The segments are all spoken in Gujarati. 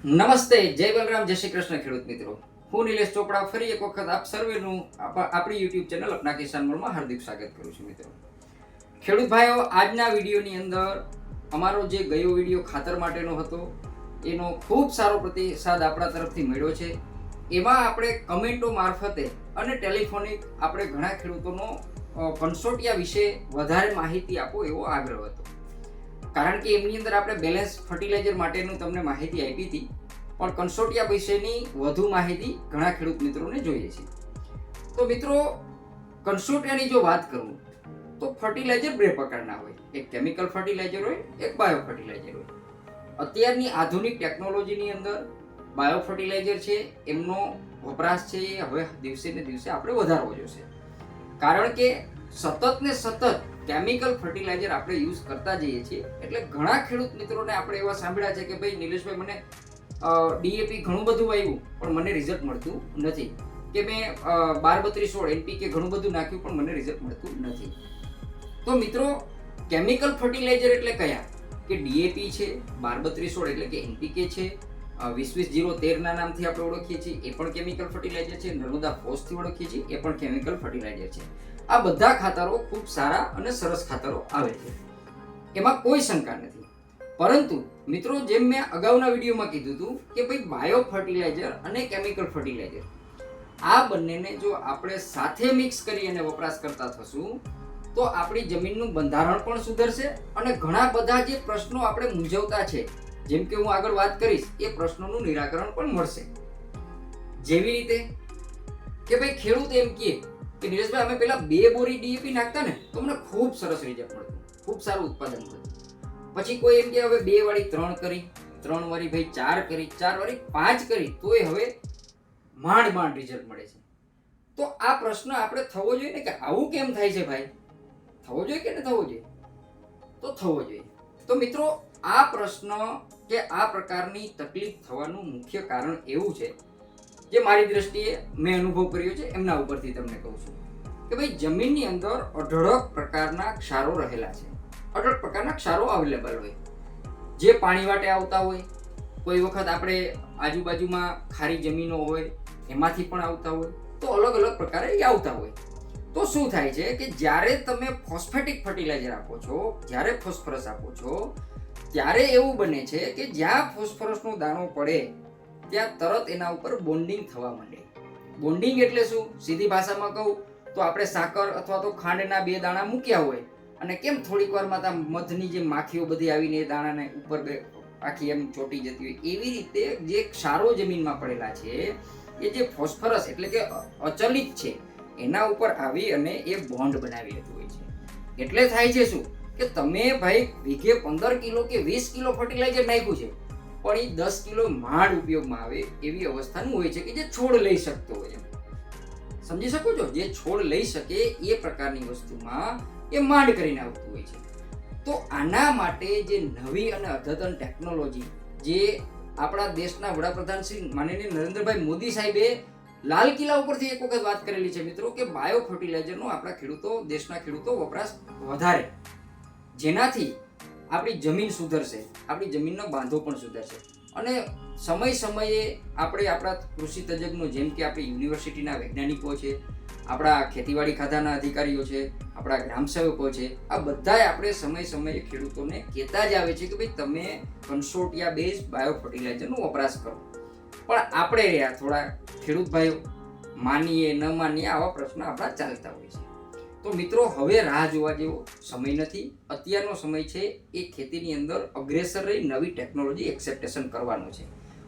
નમસ્તે, જય બલરામ, જય શ્રી કૃષ્ણ ખેડૂત મિત્રો. હું નિલેશ ચોપડા ફરી એક વખત આપ સર્વેનું આપણી યુટ્યુબ ચેનલ અપના કિસાન મોલમાં હાર્દિક સ્વાગત કરું છું મિત્રો. ખેડૂત ભાઈઓ, આજના વિડીયોની અંદર અમારો જે ગયો વિડીયો ખાતર માટેનો હતો એનો ખૂબ સારો પ્રતિસાદ આપણા તરફથી મળ્યો છે. એમાં આપણે કમેન્ટો મારફતે અને ટેલિફોનિક આપણે ઘણા ખેડૂતોનો કન્સોર્ટિયા વિશે વધારે માહિતી આપો એવો આગ્રહ હતો. કારણ કે એમની અંદર આપણે બેલેન્સ ફર્ટિલાઇઝર માટેનું તમને માહિતી આપી હતી, પણ કન્સોર્ટિયા વિશેની વધુ માહિતી ઘણા ખેડૂત મિત્રોને જોઈએ છે. તો મિત્રો, કન્સોર્ટિયાની જો વાત કરું તો ફર્ટિલાઇઝર બે પ્રકારના હોય, એક કેમિકલ ફર્ટિલાઇઝર હોય, એક બાયો ફર્ટિલાઇઝર હોય. અત્યારની આધુનિક ટેકનોલોજીની અંદર બાયો ફર્ટિલાઇઝર છે એમનો વપરાશ છે એ હવે દિવસે ને દિવસે આપણે વધારવો જોશે. કારણ કે સતત ને સતત કેમિકલ ફર્ટિલાઇઝર આપણે યુઝ કરતા જઈએ છીએ, એટલે ઘણા ખેડૂત મિત્રોને આપણે એવા સાંભળ્યા છે કે ભાઈ નિલેશભાઈ, મને ડીએપી ઘણું બધું આવ્યું પણ મને રિઝલ્ટ મળતું નથી, કે મેં 12-32-16 એનપીકે ઘણું બધું નાખ્યું પણ મને રિઝલ્ટ મળતું નથી. તો મિત્રો, કેમિકલ ફર્ટિલાઇઝર એટલે કયા? કે ડીએપી છે, 12-32-16 એટલે કે એનપીકે છે, 20-20-0-13 ના નામથી આપણે ઓળખીએ છીએ એ પણ કેમિકલ ફર્ટિલાઇઝર છે, નર્મદા ફોસથી ઓળખીએ છીએ એ પણ કેમિકલ ફર્ટિલાઇઝર છે. આ બધા ખાતરો ખૂબ સારા અને સરસ ખાતરો આવે છે, એમાં કોઈ શંકા નથી. પરંતુ મિત્રો, જેમ મેં અગાઉના વિડીયોમાં કીધું હતું કે ભાઈ બાયો ફર્ટિલાઇઝર અને કેમિકલ ફર્ટિલાઇઝર આ બંનેને જો આપણે સાથે મિક્સ કરી અને વપરાશ કરતા થશું તો આપણી જમીનનું બંધારણ પણ સુધરશે અને ઘણા બધા જે પ્રશ્નો આપણે મૂંઝવતા છે, જેમ કે હું આગળ વાત કરીશ, એ પ્રશ્નોનું નિરાકરણ પણ મળશે. જેવી રીતે કે ભાઈ ખેડૂત એમ કહે કે નિલેશભાઈ, અમે પેલા 2 બોરી ડીએપી નાખતા ને તો મને ખૂબ સરસ રિઝલ્ટ મળતું, ખૂબ સારું ઉત્પાદન મળતું. પછી કોઈ એમ કે હવે 2 વાળી 3 કરી, 3 વાળી ભાઈ 4 કરી, 4 વાળી 5 કરી, તોય હવે માંડ રિઝલ્ટ મળે છે. તો આ પ્રશ્ન આપણે થવો જોઈએ ને કે આવું કેમ થાય છે ભાઈ? થવો જોઈએ કે ન થવો જોઈએ? તો થવો જોઈએ. તો મિત્રો, આ પ્રશ્ન કે આ પ્રકારની તકલીફ થવાનું મુખ્ય કારણ એવું છે, જે મારી દ્રષ્ટિએ મેં અનુભવ કર્યો છે એમના ઉપરથી તમને કહું છું કે ભાઈ જમીનની અંદર અઢળક પ્રકારના ક્ષારો રહેલા છે, અઢળક પ્રકારના ક્ષારો અવેલેબલ હોય, જે પાણી વાટે આવતા હોય, કોઈ વખત આપણે આજુબાજુમાં ખારી જમીનો હોય એમાંથી પણ આવતા હોય, તો અલગ અલગ પ્રકારે એ આવતા હોય. તો શું થાય છે કે જ્યારે તમે ફોસ્ફેટિક ફર્ટિલાઇઝર આપો છો, જ્યારે ફોસ્ફરસ આપો છો, ત્યારે એવું બને છે કે જ્યાં ફોસ્ફરસનો દાણો પડે ત્યાં તરત એના ઉપર બોન્ડિંગ થવા માંડે. બોન્ડિંગ એટલે શું? સીધી ભાષામાં કહું તો આપણે સાકર અથવા તો ખાંડના 2 દાણા મૂક્યા હોય અને કેમ થોડીક વારમાં ત્યાં મધની જે માખીઓ બધી આવીને એ દાણાને ઉપર આખી એમ ચોટી જતી હોય, એવી રીતે જે ક્ષારો જમીનમાં પડેલા છે એ જે ફોસ્ફરસ એટલે કે અચલિત છે એના ઉપર આવી અને એ બોન્ડ બનાવી લેતું હોય છે. એટલે થાય છે શું કે તમે ભાઈ વીઘે 15 કિલો કે 20 કિલો ફર્ટિલાઇઝર નાખ્યું છે પણ એ 10 કિલો માંડ ઉપયોગમાં આવે એવી અવસ્થાનું હોય છે કે જે છોડ લઈ શકતો હોય. સમજી શકો છો? જે છોડ લઈ શકે એ પ્રકારની વસ્તુમાં એ માંડ કરીને આવતું હોય છે. તો આના માટે જે નવી અને અદ્યતન ટેકનોલોજી જે આપણા દેશના વડાપ્રધાન શ્રી માનનીય નરેન્દ્રભાઈ મોદી સાહેબે લાલ કિલ્લા ઉપરથી એક વખત વાત કરેલી છે મિત્રો, કે બાયો ફર્ટિલાઇઝરનો આપણા ખેડૂતો, દેશના ખેડૂતો વપરાશ વધારે, જેનાથી આપણી જમીન સુધરશે, આપણી જમીનનો બાંધો પણ સુધરશે. અને સમયે આપણે આપણા કૃષિ તજજ્ઞો, જેમ કે આપણી યુનિવર્સિટીના વૈજ્ઞાનિકો છે, આપણા ખેતીવાડી ખાતાના અધિકારીઓ છે, આપણા ગ્રામ સેવકો છે, આ બધાય આપણે સમયે ખેડૂતોને કહેતા જ આવે છે કે ભાઈ તમે કન્સોર્ટિયા બેઝ બાયો ફર્ટિલાઇઝરનો વપરાશ કરો. પણ આપણે રહ્યા થોડા ખેડૂત ભાઈઓ માનીએ ન માનીએ આવા પ્રશ્ન આપણા ચાલતા હોય છે. તો મિત્રો, હવે રાહ જોવા જેવો સમય નથી. અત્યારનો સમય છે એ ખેતીની અંદર અગ્રેસર રહી નવી ટેકનોલોજી એક્સેપ્ટેશન કરવાનો છે,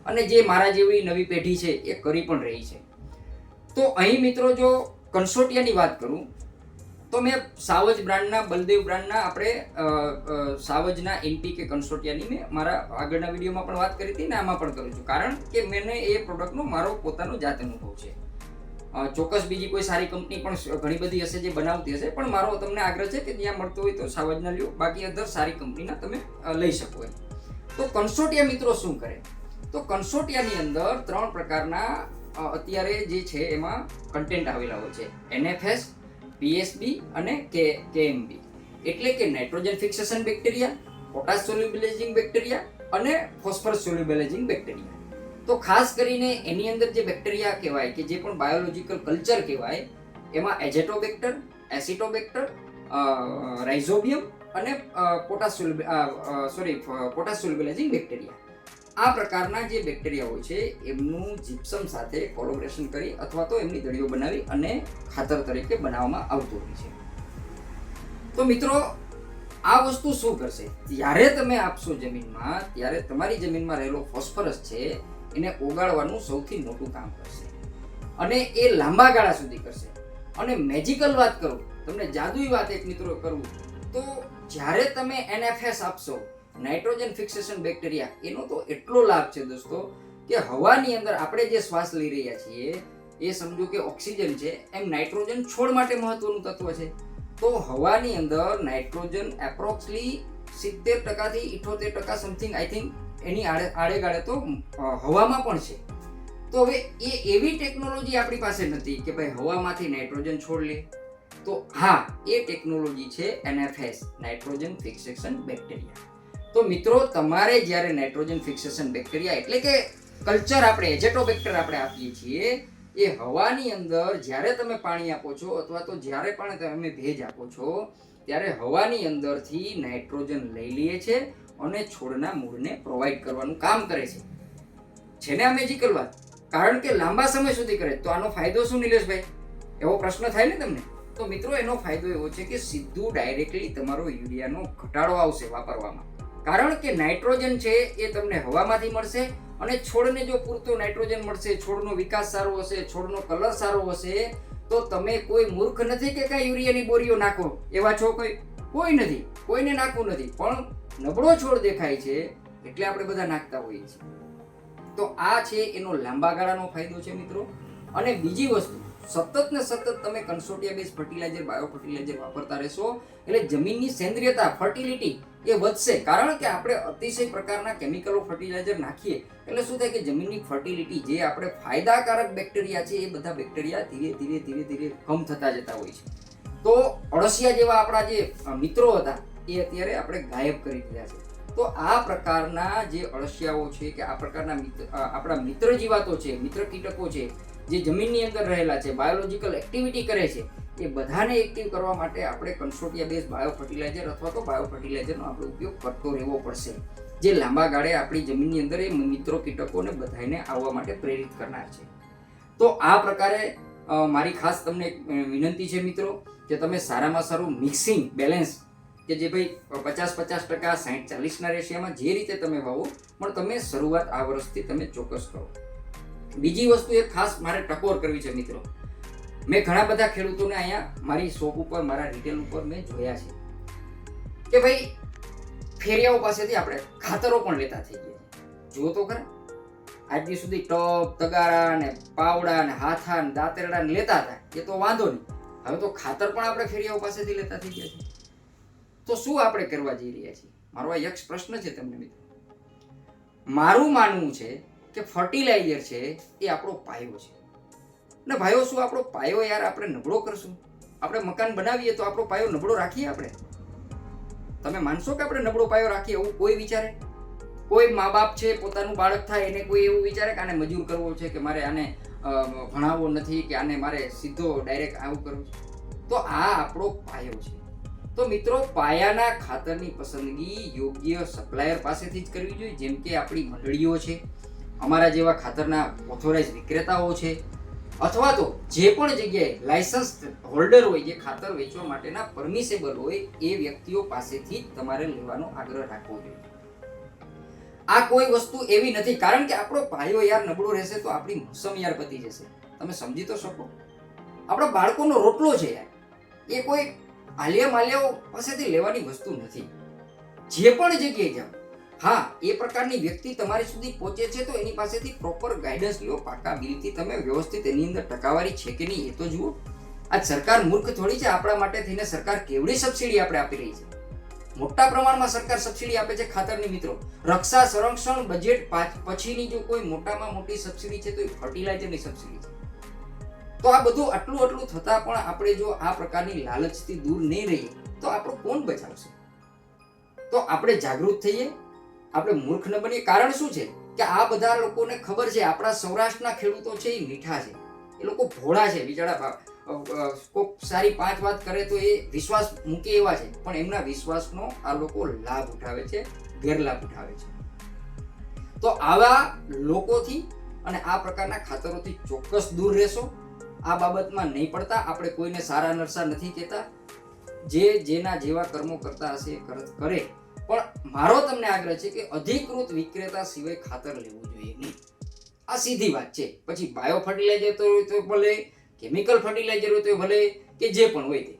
અને જે મારા જેવી નવી પેઢી છે એ કરી પણ રહી છે. તો અહીં મિત્રો, જો કન્સોર્ટિયાની વાત કરું તો મેં સાવજ બ્રાન્ડના, બલદેવ બ્રાન્ડના, આપણે સાવજના એનપીકે કન્સોર્ટિયાની મેં મારા આગળના વિડીયોમાં પણ વાત કરી હતી ને આમાં પણ કરું છું, કારણ કે મને એ પ્રોડક્ટનો મારો પોતાનો જાત અનુભવ છે. ચોક્કસ બીજી કોઈ સારી કંપની પણ ઘણી બધી હશે જે બનાવતી હશે, પણ મારો તમને આગ્રહ છે કે જ્યાં મળતો હોય તો સાવજના લ્યો, બાકી અધર સારી કંપનીના તમે લઈ શકો એમ. તો કન્સોર્ટિયા મિત્રો શું કરે? તો કન્સોર્ટિયાની અંદર 3 પ્રકારના અત્યારે જે છે એમાં કન્ટેન્ટ આવેલા હોય છે, NFS, PSB અને KMB. એટલે કે nitrogen fixation bacteria, potash solubilising bacteria અને ફોસ્ફરસ સોલ્યુબલાઇઝિંગ બેક્ટેરિયા. તો ખાસ કરીને એની અંદર જે બેક્ટેરિયા કહેવાય કે જે પણ બાયોલોજિકલ કલ્ચર કહેવાય એમાં એજેટોબેક્ટર, એસિટોબેક્ટર, રાઇઝોબિયમ અને પોટાશ સોલ્યુબલાઇઝિંગ બેક્ટેરિયા, આ પ્રકારના જે બેક્ટેરિયા હોય છે એમનું જીપ્સમ સાથે કોલોબરેશન કરી અથવા તો એમની દળીઓ બનાવી અને ખાતર તરીકે બનાવવામાં આવતું હોય છે. તો મિત્રો આ વસ્તુ શું કરશે, જ્યારે તમે આપશો જમીનમાં ત્યારે તમારી જમીનમાં રહેલો ફોસ્ફરસ છે એને ઓગાળવાનું સૌથી મોટું કામ કરશે અને એ લાંબા ગાળા સુધી કરશે. અને મેજિકલ વાત કરું, તમને જાદુઈ વાત એક મિત્રો કરું તો જ્યારે તમે NFS આપશો, નાઇટ્રોજન ફિક્સેશન બેક્ટેરિયા, એનો તો એટલો લાભ છે દોસ્તો કે હવાની અંદર આપણે જે શ્વાસ લઈ રહ્યા છીએ એ સમજો કે ઓક્સિજન છે, એમ નાઇટ્રોજન છોડ માટે મહત્વનું તત્વ છે. તો હવાની અંદર નાઇટ્રોજન એપ્રોક્સલી 70% થી 78% સમથિંગ આઈ થિંક એની આડેગાળે તો હવામાં પણ છે. તો હવે એ એવી ટેકનોલોજી આપણી પાસે નથી કે ભાઈ હવામાંથી નાઇટ્રોજન છોડ લે. તો હા, એ ટેકનોલોજી છે NFS, નાઇટ્રોજન ફિક્સેશન બેક્ટેરિયા. તો મિત્રો તમારે જ્યારે નાઇટ્રોજન ફિક્સેશન બેક્ટેરિયા એટલે કે કલ્ચર આપણે એજેટોબેક્ટર આપણે આપીએ છીએ, એ હવાની અંદર જ્યારે તમે પાણી આપો છો અથવા તો જ્યારે પણ તમે ભેજ આપો છો ત્યારે હવાની અંદરથી નાઇટ્રોજન લઈ લે છે અને છોડના મૂળને પ્રોવાઈડ કરવાનું કામ કરે છે. છે ને આ મેજિકલ વાત? કારણ કે લાંબા સમય સુધી કરે. તો આનો ફાયદો શું નિલેશભાઈ, એવો પ્રશ્ન થાય ને તમને? તો મિત્રો એનો ફાયદો એવો છે કે સીધું ડાયરેક્ટલી તમારો યુરિયાનો ઘટાડો આવશે વાપરવામાં. કારણ કે નાઇટ્રોજન છે એ તમને હવામાંથી મળશે અને છોડને જો પૂરતો નાઇટ્રોજન મળશે, છોડનો વિકાસ સારો હશે, છોડનો કલર સારો હશે, તો તમે કોઈ મૂર્ખ નથી કે કાંઈ યુરિયાની બોરીઓ નાખો એવા છો, કોઈ નથી, કોઈને નાખવું નથી. પણ નબળો છોડ દેખાય છે એટલે આપણે બધા નાખતા હોઈએ છીએ. તો આ છે એનો લાંબા ગાળાનો ફાયદો છે મિત્રો. અને બીજી વસ્તુ, સતત ને સતત તમે કન્સોર્ટિયા બેઝ ફર્ટિલાઇઝર, બાયો ફર્ટિલાઇઝર વાપરતા રહેશો એટલે જમીનની સેન્દ્રિયતા, ફર્ટિલિટી એ વધશે. કારણ કે આપણે અતિશય પ્રકારના કેમિકલો ફર્ટિલાઇઝર નાખીએ એટલે શું થાય કે જમીનની ફર્ટિલિટી, જે આપણે ફાયદાકારક બેક્ટેરિયા છે એ બધા બેક્ટેરિયા ધીરે ધીરે કમ થતા જતા હોય છે. તો અળસિયા જેવા આપણા જે મિત્રો હતા એ અત્યારે આપણે ગાયબ કરી દીધા છે. તો આ પ્રકારના જે અળસિયાઓ છે કે આ પ્રકારના આપણા મિત્ર જીવાતો છે, મિત્ર કીટકો છે જે જમીનની અંદર રહેલા છે, બાયોલોજિકલ એક્ટિવિટી કરે છે, એ બધાને એક્ટિવ કરવા માટે આપણે કન્સોર્ટિયા બેઝ બાયો ફર્ટિલાઇઝર અથવા તો બાયો ફર્ટિલાઇઝરનો આપણે ઉપયોગ કરતો રહેવો પડશે, જે લાંબા ગાળે આપણી જમીનની અંદર એ મિત્રો કીટકોને બધાને આવવા માટે પ્રેરિત કરનાર છે. તો આ પ્રકારે મારી ખાસ તમને વિનંતી છે મિત્રો કે તમે સારામાં સારું મિક્સિંગ બેલેન્સ કે જે ભાઈ 50-50%, 60-40 રેશિયામાં જે રીતે તમે વાવો, પણ તમે શરૂઆત આ વર્ષથી તમે ચોક્કસ કરો. બીજી વસ્તુ એક ખાસ મારે ટકોર કરવી છે મિત્રો. મેં ઘણા બધા ખેડૂતોને અહીંયા મારી શોપ ઉપર, મારા રિટેલ ઉપર મેં જોયા છે કે ભાઈ ફેરિયાઓ પાસેથી આપણે ખાતરો પણ લેતા થઈ ગયા. જુઓ તો ખરા, આજ દી સુધી ટપ, તગારા ને પાવડા ને હાથા ને દાંતરડા ને લેતા હતા, એ તો વાંધો નહીં. હવે તો ખાતર પણ આપણે ફેરિયાઓ પાસેથી લેતા થઈ ગયા છે. તો શું આપણે કરવા જઈ રહ્યા છીએ? મારો આ યક્ષ પ્રશ્ન છે તમને મિત્રો. મારું માનવું છે કે ફર્ટિલાઇઝર છે એ આપણો પાયો છે. ને ભાઈઓ, શું આપણો પાયો યાર આપણે નબળો કરશું? આપણે મકાન બનાવીએ તો આપણો પાયો નબળો રાખીએ આપણે? તમે માનશો કે આપણે નબળો પાયો રાખીએ એવું કોઈ વિચારે? કોઈ મા બાપ છે, પોતાનું બાળક થાય એને કોઈ એવું વિચારે કે આને મજૂર કરવો છે, કે મારે આને ભણાવવો નથી, કે આને મારે સીધો ડાયરેક્ટ આવું કરવું છે? તો આ આપણો પાયો છે. તો મિત્રો, પાયાના ખાતરની પસંદગી યોગ્ય સપ્લાયર પાસેથી જ કરવી જોઈએ, જેમ કે આપણી મંડળીઓ છે, અમારા જેવા ખાતરના ઓથોરાઇઝ વિક્રેતાઓ છે, અથવા તો જે પણ જગ્યાએ લાયસન્સ હોલ્ડર હોય, જે ખાતર વેચવા માટેના પરમિશેબલ હોય, એ વ્યક્તિઓ પાસેથી જ તમારે લેવાનો આગ્રહ રાખવો જોઈએ. આ કોઈ વસ્તુ એવી નથી, કારણ કે આપણો પાયો યાર નબળો રહેશે તો આપણી મોસમ યાર પતી જશે. તમે સમજી તો શકો? આપણા બાળકોનો રોટલો છે યાર, એ કોઈ આલિયા માલિયાઓ પાસેથી લેવાની વસ્તુ નથી. જે પણ જગ્યાએ જાઓ, હા, એ પ્રકારની વ્યક્તિ તમારી સુધી પહોંચે છે તો એની પાસેથી પ્રોપર ગાઈડન્સ લો, પાકા બિલથી તમે વ્યવસ્થિત એની અંદર ટકાવારી છે કે નહીં એ તો જુઓ. આજ સરકાર મૂર્ખ થોડી છે. આપણા માટે થઈને સરકાર કેવડી સબસિડી આપણે આપી રહી છે. મોટા પ્રમાણમાં સરકાર સબસિડી આપે છે ખાતરની મિત્રો. રક્ષા સંરક્ષણ બજેટ પછીની જો કોઈ મોટામાં મોટી સબસિડી છે તો એ ફર્ટિલાઇઝરની સબસિડી છે. તો આ બધું આટલું થતા પણ આપણે જો આ પ્રકારની લાલચથી દૂર નહીં રહીએ તો આપણું કોણ બચાવશે? તો આપણે જાગૃત થઈએ, આપણે મૂર્ખ ન બનીએ. કારણ શું છે કે આ બધા લોકોને ખબર છે આપણા સૌરાષ્ટ્રના ખેડૂતો છે એ મીઠા છે, એ લોકો ભોળા છે બિચારા. કોક સારી 5 વાત કરે તો એ વિશ્વાસ મૂકે એવા છે, પણ એમના વિશ્વાસનો આ લોકો લાભ ઉઠાવે છે, ગેરલાભ ઉઠાવે છે. તો આવા લોકોથી અને આ પ્રકારના ખાતરોથી ચોક્કસ દૂર રહેશો. આ બાબતમાં નહીં પડતા. આપણે કોઈને સારા નરસા નથી કહેતા. જે જેના જેવા કર્મો કરતા હશે કરે, પણ મારો તમને આગ્રહ છે કે અધિકૃત વિક્રેતા સિવાય ખાતર લેવું જોઈએ નહીં. આ સીધી વાત છે. પછી બાયો ફર્ટિલાઇઝર તો ભલે, કેમિકલ ફર્ટિલાઇઝર હોય તો ભલે, કે જે પણ હોય તે,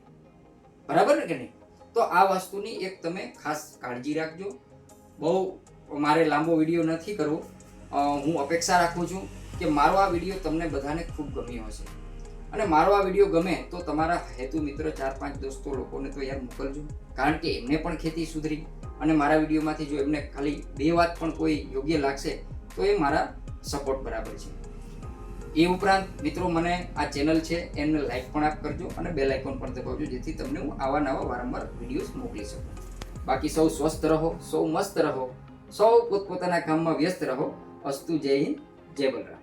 બરાબર ને કે નહીં? તો આ વસ્તુની એક તમે ખાસ કાળજી રાખજો. બહુ મારે લાંબો વિડીયો નથી કરવો. હું અપેક્ષા રાખું છું કે મારો આ વિડીયો તમને બધાને ખૂબ ગમ્યો હશે, અને મારો આ વિડીયો ગમે તો તમારા હેતુ મિત્ર 4-5 દોસ્તો લોકોને તો યાર મોકલજો, કારણ કે એમને પણ ખેતી સુધરી, અને મારા વિડીયોમાંથી જો એમને ખાલી 2 વાત પણ કોઈ યોગ્ય લાગશે તો એ મારા સપોર્ટ બરાબર છે. એ ઉપરાંત મિત્રો મને આ ચેનલ છે એમને લાઈક પણ આપ કરજો અને બેલ આઇકોન પણ દબાવજો, જેથી તમને હું આવા નવા વારંવાર વિડીયોઝ મોકલી શકું. બાકી સૌ સ્વસ્થ રહો, સૌ મસ્ત રહો, સૌ પોતપોતાના કામમાં વ્યસ્ત રહો. અસ્તુ. જય હિન્દ, જય બલરામ.